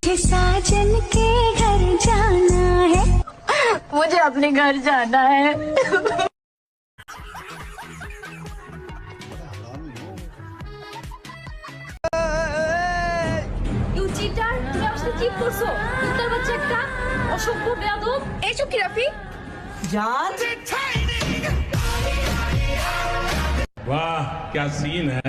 साजन के घर जाना है, मुझे अपने घर जाना है। ইউ চিটার, তুমি আমার সাথে চিট করছো। কুত্তার বাচ্চা একটা, অসভ্য বেয়াদব। এইসব কি রাফি? জান वाह क्या सीन है।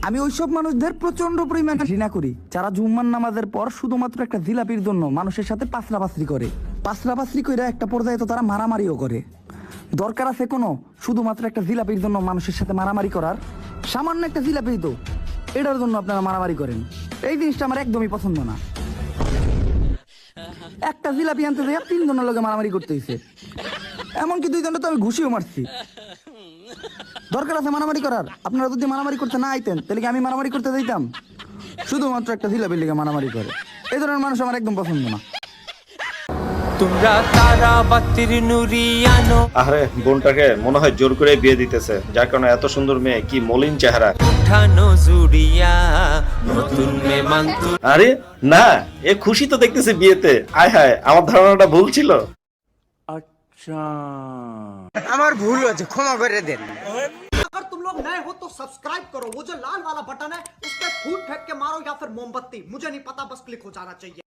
আমি ওইসব মানুষদের প্রচন্ড পরিমাণে ঘৃণা করি যারা জুম্মার নামাজের পর শুধুমাত্র একটা জিলাপির জন্য মানুষের সাথে পাসরাপাসরি করে। পাসরাপাসরি করে একটা পর্যায়ে তো তারা মারামারিও করে। দরকার আছে কোনো শুধুমাত্র একটা জিলাপির জন্য মানুষের সাথে মারামারি করার? সামান্য একটা জিলাপি তো, এটার জন্য আপনারা মারামারি করেন। এই জিনিসটা আমার একদমই পছন্দ না। একটা জিলাপি আনতে যাই 3 জনের লোকে মারামারি করতে হয়েছে, এমনকি 2 জনটা তো আমি ঘুষিও মারছি। দরকার আছে মারামারি করার? আপনারা যদি মারামারি করতে না আইতেন তাহলে কি আমি মারামারি করতে দিতাম? শুধুমাত্র একটা জিলাপির লিগে মারামারি করে, এই ধরনের মানুষ আমার একদম পছন্দ না। তোমরা তারা বাতির নুরিয়ানো। আরে বোনটাকে মনে হয় জোর করে বিয়ে দিতেছে, যার কারণে এত সুন্দর মেয়ে, কি মলিন চেহারা। উঠানো জুড়িয়া নতুন মেমান্তু। আরে না, এ খুশি তো দেখতেছে বিয়েতে। আয় হায়, আমার ধারণাটা ভুল ছিল। আমার ভুল হয়েছে, ক্ষমা করে দেন। अगर तुम लोग नए हो तो सब्सक्राइब करो, वो जो लाल वाला बटन है उस पर फूट फेंक के मारो या फिर मोमबत्ती, मुझे नहीं पता, बस क्लिक हो जाना चाहिए।